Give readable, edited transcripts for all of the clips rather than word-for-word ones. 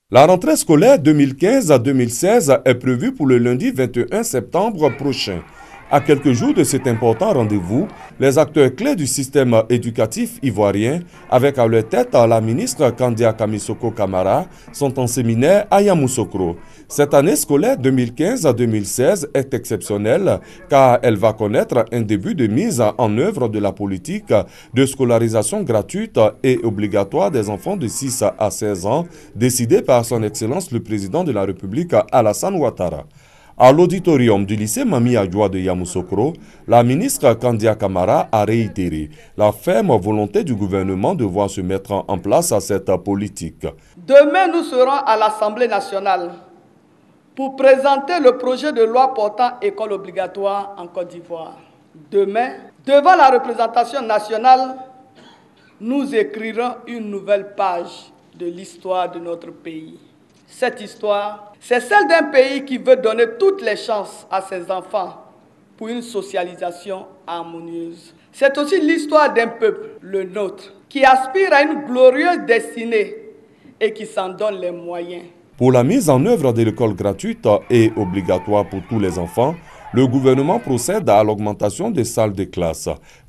La rentrée scolaire 2015 à 2016 est prévue pour le lundi 21 septembre prochain. À quelques jours de cet important rendez-vous, les acteurs clés du système éducatif ivoirien, avec à leur tête la ministre Kandia Kamisoko Kamara, sont en séminaire à Yamoussoukro. Cette année scolaire 2015-2016 est exceptionnelle car elle va connaître un début de mise en œuvre de la politique de scolarisation gratuite et obligatoire des enfants de 6 à 16 ans, décidée par son Excellence le Président de la République Alassane Ouattara. À l'auditorium du lycée Mami Adjoua de Yamoussoukro, la ministre Kandia Kamara a réitéré la ferme volonté du gouvernement de voir se mettre en place cette politique. Demain, nous serons à l'Assemblée nationale pour présenter le projet de loi portant école obligatoire en Côte d'Ivoire. Demain, devant la représentation nationale, nous écrirons une nouvelle page de l'histoire de notre pays. Cette histoire, c'est celle d'un pays qui veut donner toutes les chances à ses enfants pour une socialisation harmonieuse. C'est aussi l'histoire d'un peuple, le nôtre, qui aspire à une glorieuse destinée et qui s'en donne les moyens. Pour la mise en œuvre de l'école gratuite et obligatoire pour tous les enfants, le gouvernement procède à l'augmentation des salles de classe.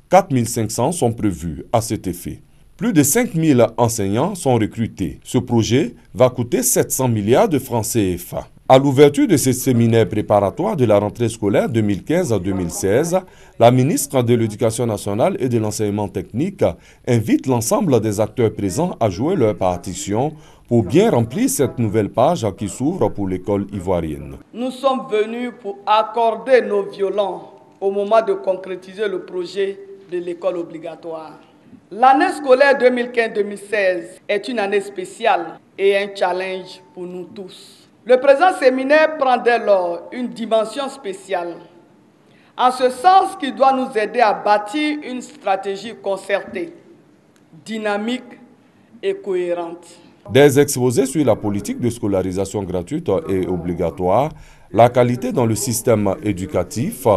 4500 sont prévues à cet effet. Plus de 5000 enseignants sont recrutés. Ce projet va coûter 700 milliards de francs CFA. À l'ouverture de ce séminaire préparatoire de la rentrée scolaire 2015-2016, la ministre de l'Éducation nationale et de l'enseignement technique invite l'ensemble des acteurs présents à jouer leur partition pour bien remplir cette nouvelle page qui s'ouvre pour l'école ivoirienne. Nous sommes venus pour accorder nos violons au moment de concrétiser le projet de l'école obligatoire. L'année scolaire 2015-2016 est une année spéciale et un challenge pour nous tous. Le présent séminaire prend dès lors une dimension spéciale, en ce sens qu'il doit nous aider à bâtir une stratégie concertée, dynamique et cohérente. Des exposés sur la politique de scolarisation gratuite et obligatoire, la qualité dans le système éducatif,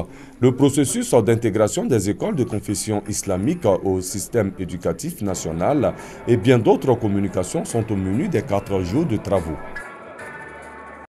le processus d'intégration des écoles de confession islamique au système éducatif national et bien d'autres communications sont au menu des 4 jours de travaux.